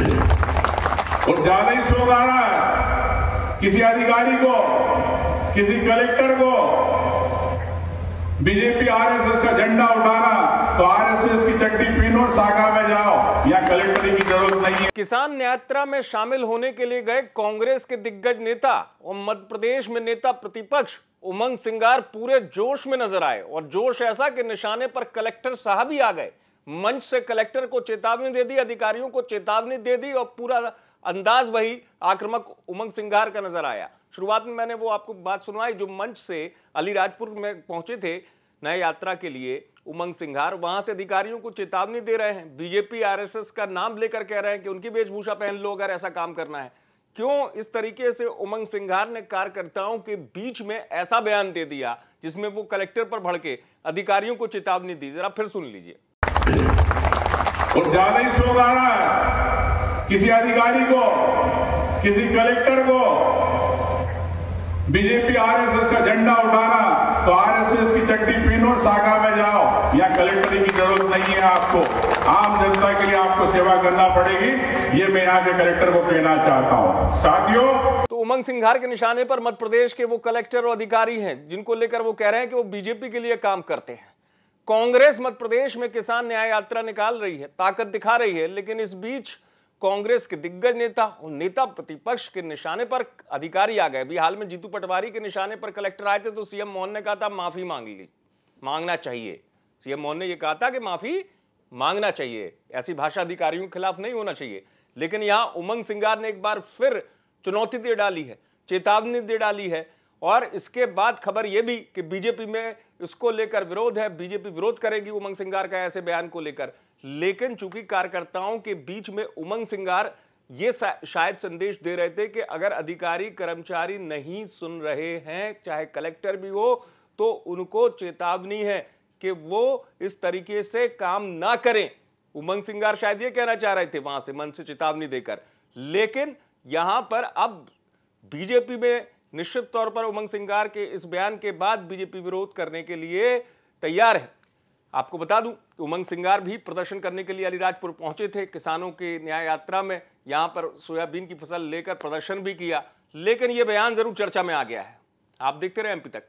और ज्यादा ही शोर आ रहा है। किसी अधिकारी को, किसी कलेक्टर को बीजेपी आरएसएस का झंडा उठाना, तो आरएसएस की चड्डी पहनो और शाखा में जाओ, या कलेक्टर की जरूरत नहीं है। किसान यात्रा में शामिल होने के लिए गए कांग्रेस के दिग्गज नेता और मध्य प्रदेश में नेता प्रतिपक्ष उमंग सिंगार पूरे जोश में नजर आए, और जोश ऐसा कि निशाने पर कलेक्टर साहब ही आ गए। मंच से कलेक्टर को चेतावनी दे दी, अधिकारियों को चेतावनी दे दी, और पूरा अंदाज वही आक्रामक उमंग सिंगार का नजर आया। शुरुआत में मैंने वो आपको बात सुनवाई जो मंच से अलीराजपुर में पहुंचे थे नए यात्रा के लिए उमंग सिंगार, वहां से अधिकारियों को चेतावनी दे रहे हैं। बीजेपी आरएसएस का नाम लेकर कह रहे हैं कि उनकी वेशभूषा पहन लो अगर ऐसा काम करना है। क्यों इस तरीके से उमंग सिंगार ने कार्यकर्ताओं के बीच में ऐसा बयान दे दिया जिसमें वो कलेक्टर पर भड़के, अधिकारियों को चेतावनी दी? जरा फिर सुन लीजिए। और ज्यादा ही शोर आ रहा है। किसी अधिकारी को, किसी कलेक्टर को बीजेपी आरएसएस का झंडा उठाना, तो आरएसएस की चड्डी पहनो और शाखा में जाओ, या कलेक्टर की जरूरत नहीं है। आपको आम जनता के लिए आपको सेवा करना पड़ेगी, ये मैं यहाँ के कलेक्टर को कहना चाहता हूँ। साथियों, तो उमंग सिंगार के निशाने पर मध्य प्रदेश के वो कलेक्टर और अधिकारी हैं जिनको लेकर वो कह रहे हैं कि वो बीजेपी के लिए काम करते हैं। कांग्रेस मध्य प्रदेश में किसान न्याय यात्रा निकाल रही है, ताकत दिखा रही है, लेकिन इस बीच कांग्रेस के दिग्गज नेता और नेता प्रतिपक्ष के निशाने पर अधिकारी आ गए। अभी हाल में जीतू पटवारी के निशाने पर कलेक्टर आए थे, तो सीएम मोहन ने कहा था माफी मांगना चाहिए। सीएम मोहन ने यह कहा था कि माफी मांगना चाहिए, ऐसी भाषा अधिकारियों के खिलाफ नहीं होना चाहिए। लेकिन यहां उमंग सिंगार ने एक बार फिर चुनौती दे डाली है, चेतावनी दे डाली है, और इसके बाद खबर यह भी कि बीजेपी में इसको लेकर विरोध है, बीजेपी विरोध करेगी उमंग सिंगार का ऐसे बयान को लेकर। लेकिन चूंकि कार्यकर्ताओं के बीच में उमंग सिंगार ये शायद संदेश दे रहे थे कि अगर अधिकारी कर्मचारी नहीं सुन रहे हैं, चाहे कलेक्टर भी हो, तो उनको चेतावनी है कि वो इस तरीके से काम ना करें। उमंग सिंगार शायद ये कहना चाह रहे थे वहां से मन से चेतावनी देकर। लेकिन यहां पर अब बीजेपी में निश्चित तौर पर उमंग सिंगार के इस बयान के बाद बीजेपी विरोध करने के लिए तैयार है। आपको बता दूं कि उमंग सिंगार भी प्रदर्शन करने के लिए अलीराजपुर पहुंचे थे किसानों के न्याय यात्रा में। यहां पर सोयाबीन की फसल लेकर प्रदर्शन भी किया, लेकिन यह बयान जरूर चर्चा में आ गया है। आप देखते रहे एमपी तक।